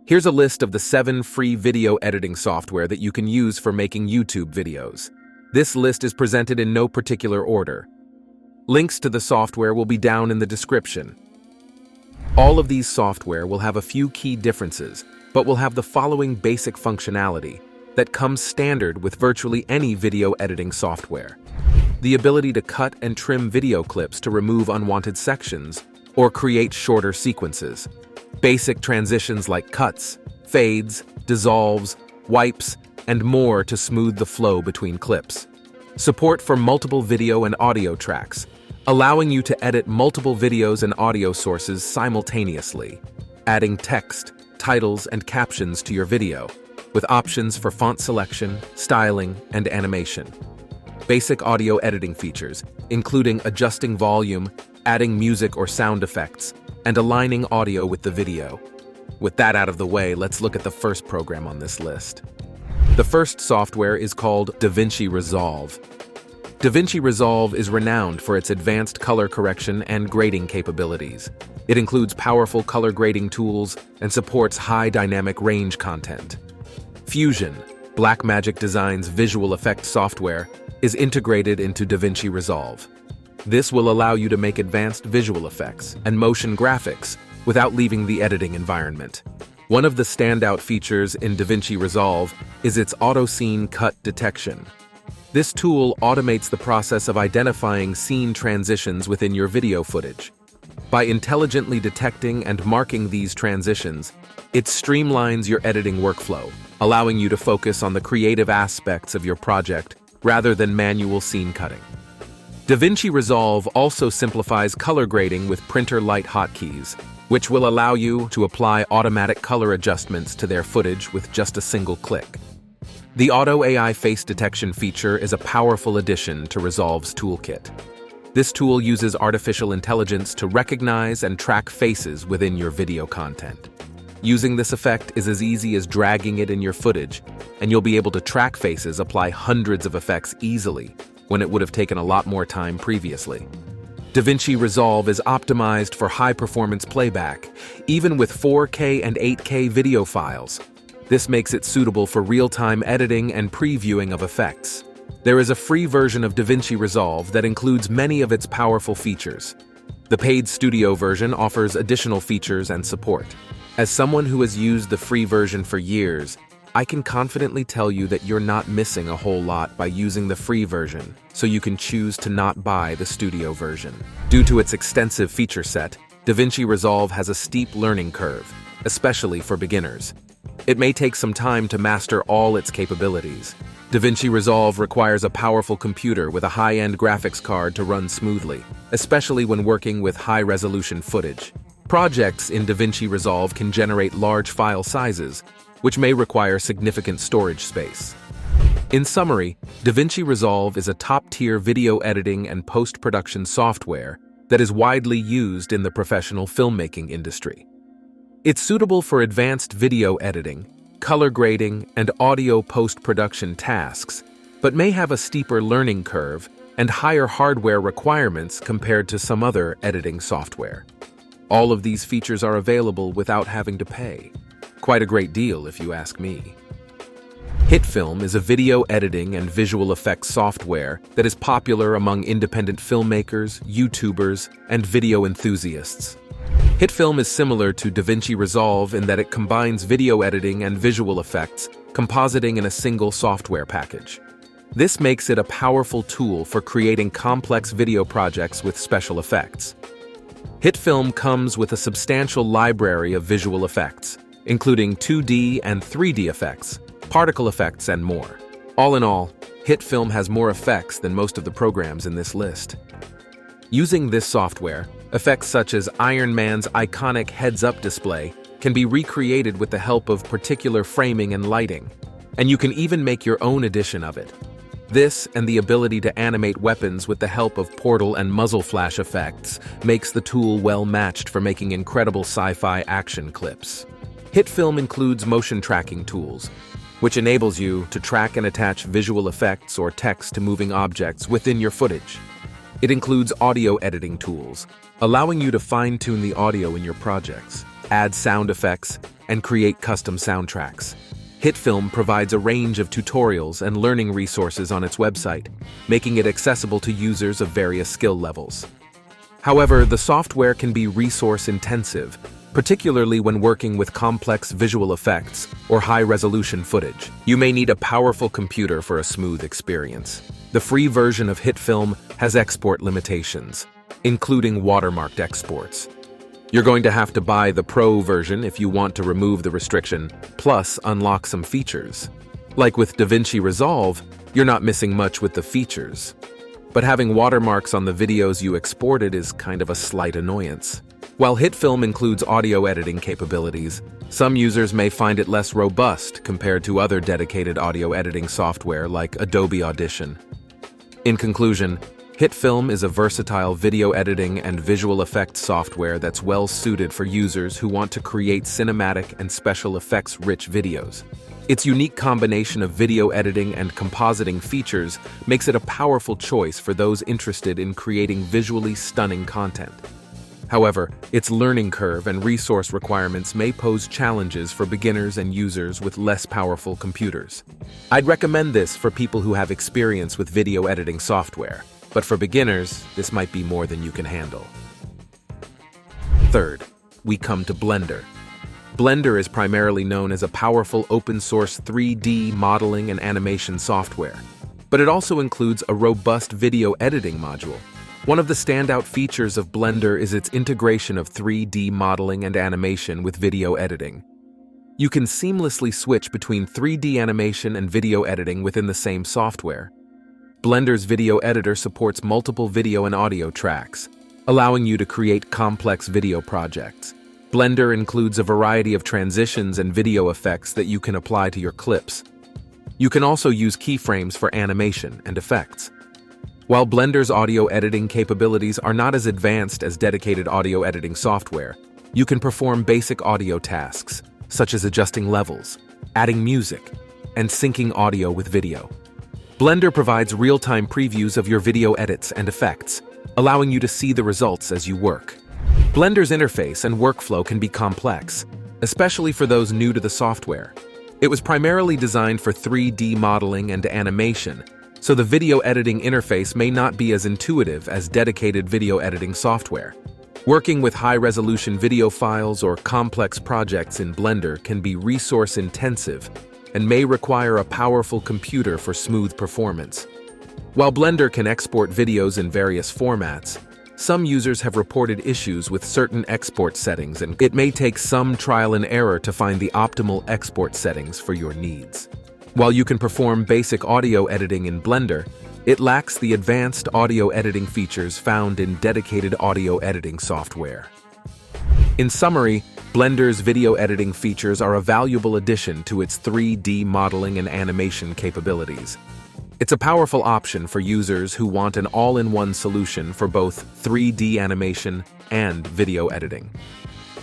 Here's a list of the 7 free video editing software that you can use for making YouTube videos. This list is presented in no particular order. Links to the software will be down in the description. All of these software will have a few key differences, but will have the following basic functionality that comes standard with virtually any video editing software. The ability to cut and trim video clips to remove unwanted sections or create shorter sequences. Basic transitions like cuts, fades, dissolves, wipes, and more to smooth the flow between clips. Support for multiple video and audio tracks, allowing you to edit multiple videos and audio sources simultaneously, adding text, titles, and captions to your video, with options for font selection, styling, and animation. Basic audio editing features, including adjusting volume, adding music or sound effects, and aligning audio with the video. With that out of the way, let's look at the first program on this list. The first software is called DaVinci Resolve. DaVinci Resolve is renowned for its advanced color correction and grading capabilities. It includes powerful color grading tools and supports high dynamic range content. Fusion, Blackmagic Design's visual effects software, is integrated into DaVinci Resolve. This will allow you to make advanced visual effects and motion graphics without leaving the editing environment. One of the standout features in DaVinci Resolve is its auto-scene cut detection. This tool automates the process of identifying scene transitions within your video footage. By intelligently detecting and marking these transitions, it streamlines your editing workflow, allowing you to focus on the creative aspects of your project rather than manual scene cutting. DaVinci Resolve also simplifies color grading with printer light hotkeys, which will allow you to apply automatic color adjustments to their footage with just a single click. The Auto AI face detection feature is a powerful addition to Resolve's toolkit. This tool uses artificial intelligence to recognize and track faces within your video content. Using this effect is as easy as dragging it in your footage, and you'll be able to track faces, apply hundreds of effects easily, when it would have taken a lot more time previously. DaVinci Resolve is optimized for high-performance playback, even with 4K and 8K video files. This makes it suitable for real-time editing and previewing of effects. There is a free version of DaVinci Resolve that includes many of its powerful features. The paid studio version offers additional features and support. As someone who has used the free version for years, I can confidently tell you that you're not missing a whole lot by using the free version, so you can choose to not buy the studio version. Due to its extensive feature set, DaVinci Resolve has a steep learning curve, especially for beginners. It may take some time to master all its capabilities. DaVinci Resolve requires a powerful computer with a high-end graphics card to run smoothly, especially when working with high-resolution footage. Projects in DaVinci Resolve can generate large file sizes, which may require significant storage space. In summary, DaVinci Resolve is a top-tier video editing and post-production software that is widely used in the professional filmmaking industry. It's suitable for advanced video editing, color grading, and audio post-production tasks, but may have a steeper learning curve and higher hardware requirements compared to some other editing software. All of these features are available without having to pay. Quite a great deal, if you ask me. HitFilm is a video editing and visual effects software that is popular among independent filmmakers, YouTubers, and video enthusiasts. HitFilm is similar to DaVinci Resolve in that it combines video editing and visual effects, compositing in a single software package. This makes it a powerful tool for creating complex video projects with special effects. HitFilm comes with a substantial library of visual effects, including 2D and 3D effects, particle effects, and more. All in all, HitFilm has more effects than most of the programs in this list. Using this software, effects such as Iron Man's iconic heads-up display can be recreated with the help of particular framing and lighting, and you can even make your own edition of it. This, and the ability to animate weapons with the help of portal and muzzle flash effects, makes the tool well matched for making incredible sci-fi action clips. HitFilm includes motion tracking tools, which enables you to track and attach visual effects or text to moving objects within your footage. It includes audio editing tools, allowing you to fine-tune the audio in your projects, add sound effects, and create custom soundtracks. HitFilm provides a range of tutorials and learning resources on its website, making it accessible to users of various skill levels. However, the software can be resource-intensive, particularly when working with complex visual effects or high-resolution footage. You may need a powerful computer for a smooth experience. The free version of HitFilm has export limitations, including watermarked exports. You're going to have to buy the Pro version if you want to remove the restriction, plus unlock some features. Like with DaVinci Resolve, you're not missing much with the features. But having watermarks on the videos you exported is kind of a slight annoyance. While HitFilm includes audio editing capabilities, some users may find it less robust compared to other dedicated audio editing software like Adobe Audition. In conclusion, HitFilm is a versatile video editing and visual effects software that's well suited for users who want to create cinematic and special effects-rich videos. Its unique combination of video editing and compositing features makes it a powerful choice for those interested in creating visually stunning content. However, its learning curve and resource requirements may pose challenges for beginners and users with less powerful computers. I'd recommend this for people who have experience with video editing software. But for beginners, this might be more than you can handle. Third, we come to Blender. Blender is primarily known as a powerful open-source 3D modeling and animation software, but it also includes a robust video editing module. One of the standout features of Blender is its integration of 3D modeling and animation with video editing. You can seamlessly switch between 3D animation and video editing within the same software. Blender's video editor supports multiple video and audio tracks, allowing you to create complex video projects. Blender includes a variety of transitions and video effects that you can apply to your clips. You can also use keyframes for animation and effects. While Blender's audio editing capabilities are not as advanced as dedicated audio editing software, you can perform basic audio tasks, such as adjusting levels, adding music, and syncing audio with video. Blender provides real-time previews of your video edits and effects, allowing you to see the results as you work. Blender's interface and workflow can be complex, especially for those new to the software. It was primarily designed for 3D modeling and animation, so the video editing interface may not be as intuitive as dedicated video editing software. Working with high-resolution video files or complex projects in Blender can be resource-intensive and may require a powerful computer for smooth performance. While Blender can export videos in various formats, some users have reported issues with certain export settings, and it may take some trial and error to find the optimal export settings for your needs. While you can perform basic audio editing in Blender, it lacks the advanced audio editing features found in dedicated audio editing software. In summary, Blender's video editing features are a valuable addition to its 3D modeling and animation capabilities. It's a powerful option for users who want an all-in-one solution for both 3D animation and video editing.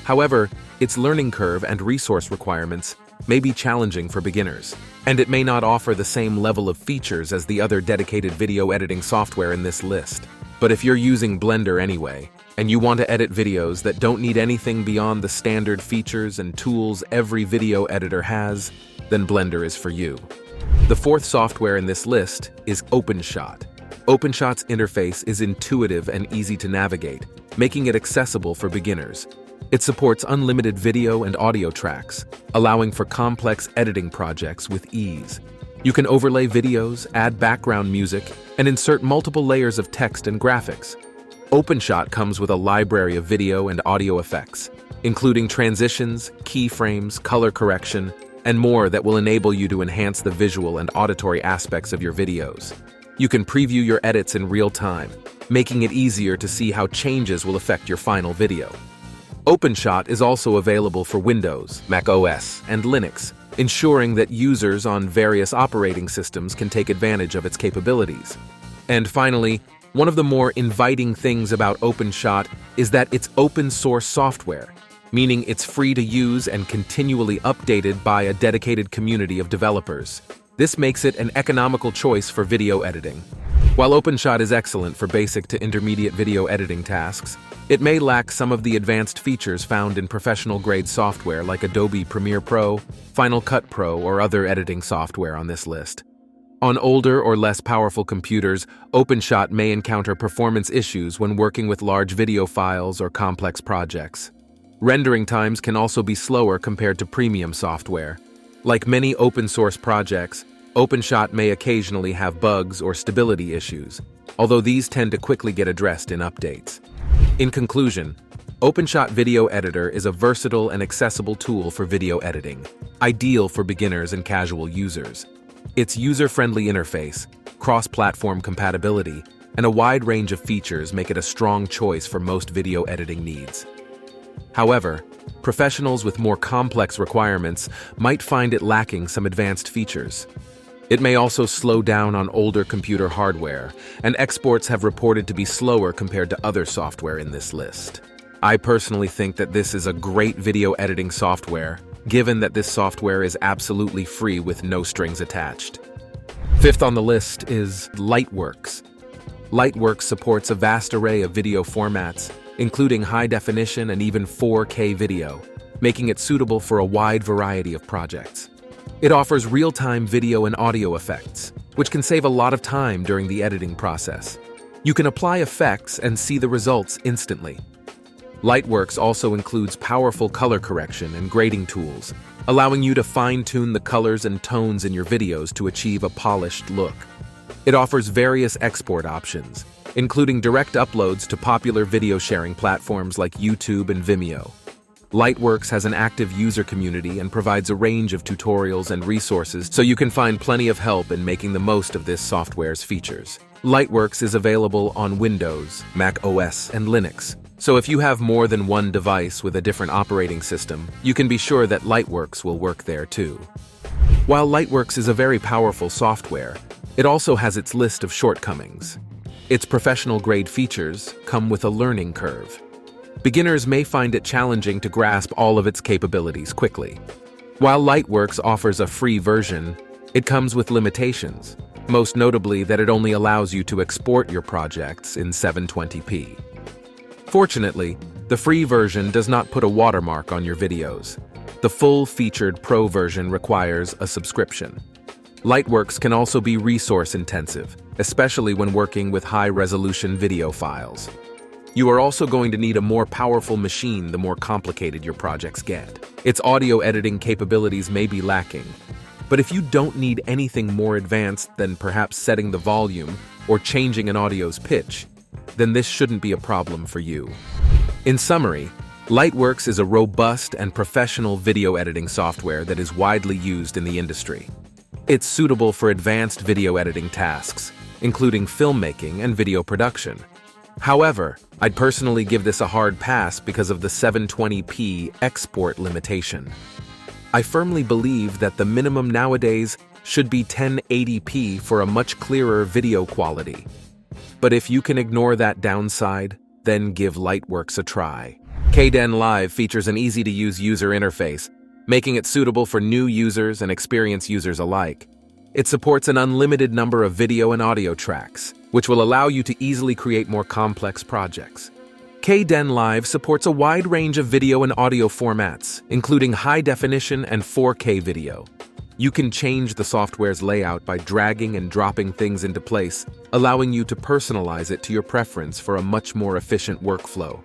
However, its learning curve and resource requirements may be challenging for beginners, and it may not offer the same level of features as the other dedicated video editing software in this list. But if you're using Blender anyway, and you want to edit videos that don't need anything beyond the standard features and tools every video editor has, then Blender is for you. The fourth software in this list is OpenShot. OpenShot's interface is intuitive and easy to navigate, making it accessible for beginners. It supports unlimited video and audio tracks, allowing for complex editing projects with ease. You can overlay videos, add background music, and insert multiple layers of text and graphics. OpenShot comes with a library of video and audio effects, including transitions, keyframes, color correction, and more that will enable you to enhance the visual and auditory aspects of your videos. You can preview your edits in real time, making it easier to see how changes will affect your final video. OpenShot is also available for Windows, Mac OS, and Linux, ensuring that users on various operating systems can take advantage of its capabilities. And finally, one of the more inviting things about OpenShot is that it's open-source software, meaning it's free to use and continually updated by a dedicated community of developers. This makes it an economical choice for video editing. While OpenShot is excellent for basic to intermediate video editing tasks, It may lack some of the advanced features found in professional-grade software like Adobe Premiere Pro, Final Cut Pro, or other editing software on this list. On older or less powerful computers, OpenShot may encounter performance issues when working with large video files or complex projects. Rendering times can also be slower compared to premium software. Like many open-source projects, OpenShot may occasionally have bugs or stability issues, although these tend to quickly get addressed in updates. In conclusion, OpenShot Video Editor is a versatile and accessible tool for video editing, ideal for beginners and casual users. Its user-friendly interface, cross-platform compatibility, and a wide range of features make it a strong choice for most video editing needs. However, professionals with more complex requirements might find it lacking some advanced features. It may also slow down on older computer hardware, and exports have reported to be slower compared to other software in this list. I personally think that this is a great video editing software, given that this software is absolutely free with no strings attached. Fifth on the list is Lightworks. Lightworks supports a vast array of video formats, including high definition and even 4K video, making it suitable for a wide variety of projects. It offers real-time video and audio effects, which can save a lot of time during the editing process. You can apply effects and see the results instantly. Lightworks also includes powerful color correction and grading tools, allowing you to fine-tune the colors and tones in your videos to achieve a polished look. It offers various export options, including direct uploads to popular video sharing platforms like YouTube and Vimeo. Lightworks has an active user community and provides a range of tutorials and resources, so you can find plenty of help in making the most of this software's features. Lightworks is available on Windows, Mac OS, and Linux, so if you have more than one device with a different operating system, you can be sure that Lightworks will work there too. While Lightworks is a very powerful software, it also has its list of shortcomings. Its professional-grade features come with a learning curve. Beginners may find it challenging to grasp all of its capabilities quickly. While Lightworks offers a free version, it comes with limitations, most notably that it only allows you to export your projects in 720p. Fortunately, the free version does not put a watermark on your videos. The full-featured Pro version requires a subscription. Lightworks can also be resource-intensive, especially when working with high-resolution video files. You are also going to need a more powerful machine the more complicated your projects get. Its audio editing capabilities may be lacking, but if you don't need anything more advanced than perhaps setting the volume or changing an audio's pitch, then this shouldn't be a problem for you. In summary, Lightworks is a robust and professional video editing software that is widely used in the industry. It's suitable for advanced video editing tasks, including filmmaking and video production. However, I'd personally give this a hard pass because of the 720p export limitation. I firmly believe that the minimum nowadays should be 1080p for a much clearer video quality. But if you can ignore that downside, then give Lightworks a try. Kdenlive features an easy-to-use user interface, making it suitable for new users and experienced users alike. It supports an unlimited number of video and audio tracks, which will allow you to easily create more complex projects. Kdenlive supports a wide range of video and audio formats, including high definition and 4K video. You can change the software's layout by dragging and dropping things into place, allowing you to personalize it to your preference for a much more efficient workflow.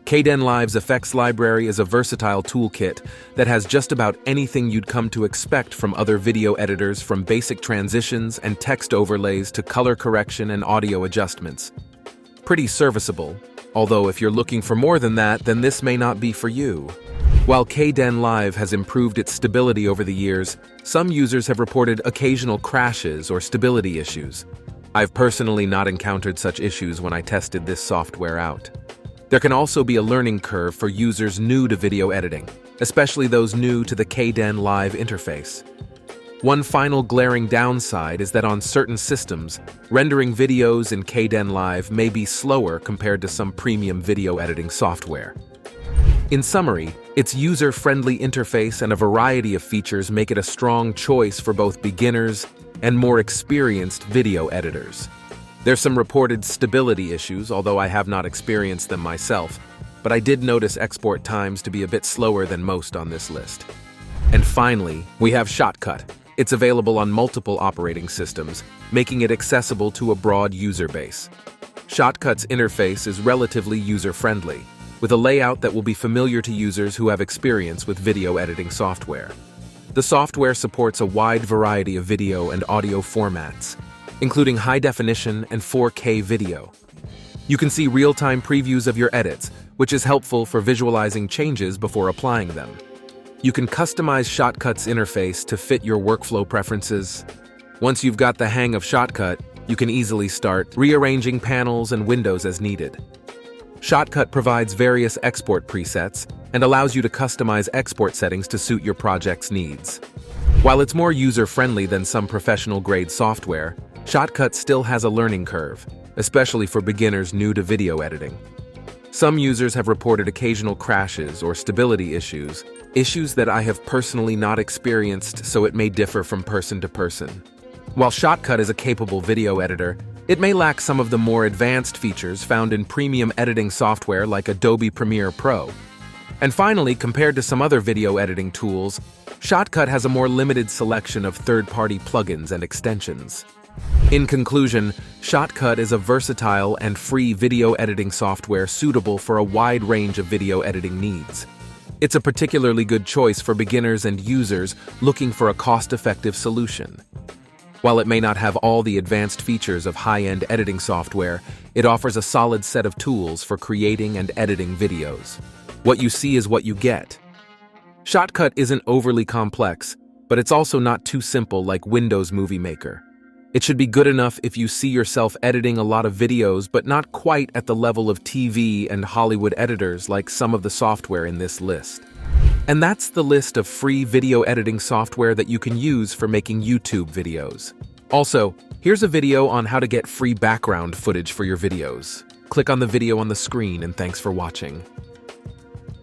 Kdenlive's effects library is a versatile toolkit that has just about anything you'd come to expect from other video editors, from basic transitions and text overlays to color correction and audio adjustments. Pretty serviceable, although if you're looking for more than that, then this may not be for you. While Kdenlive has improved its stability over the years, some users have reported occasional crashes or stability issues. I've personally not encountered such issues when I tested this software out. There can also be a learning curve for users new to video editing, especially those new to the Kdenlive interface. One final glaring downside is that on certain systems, rendering videos in Kdenlive may be slower compared to some premium video editing software. In summary, its user-friendly interface and a variety of features make it a strong choice for both beginners and more experienced video editors. There's some reported stability issues, although I have not experienced them myself, but I did notice export times to be a bit slower than most on this list. And finally, we have Shotcut. It's available on multiple operating systems, making it accessible to a broad user base. Shotcut's interface is relatively user-friendly, with a layout that will be familiar to users who have experience with video editing software. The software supports a wide variety of video and audio formats, including high-definition and 4K video. You can see real-time previews of your edits, which is helpful for visualizing changes before applying them. You can customize Shotcut's interface to fit your workflow preferences. Once you've got the hang of Shotcut, you can easily start rearranging panels and windows as needed. Shotcut provides various export presets and allows you to customize export settings to suit your project's needs. While it's more user-friendly than some professional-grade software, Shotcut still has a learning curve, especially for beginners new to video editing. Some users have reported occasional crashes or stability issues that I have personally not experienced, so it may differ from person to person. While Shotcut is a capable video editor, it may lack some of the more advanced features found in premium editing software like Adobe Premiere Pro. And finally, compared to some other video editing tools, Shotcut has a more limited selection of third-party plugins and extensions. In conclusion, Shotcut is a versatile and free video editing software suitable for a wide range of video editing needs. It's a particularly good choice for beginners and users looking for a cost-effective solution. While it may not have all the advanced features of high-end editing software, it offers a solid set of tools for creating and editing videos. What you see is what you get. Shotcut isn't overly complex, but it's also not too simple like Windows Movie Maker. It should be good enough if you see yourself editing a lot of videos, but not quite at the level of TV and Hollywood editors like some of the software in this list. And that's the list of free video editing software that you can use for making YouTube videos. Also, here's a video on how to get free background footage for your videos. Click on the video on the screen and thanks for watching.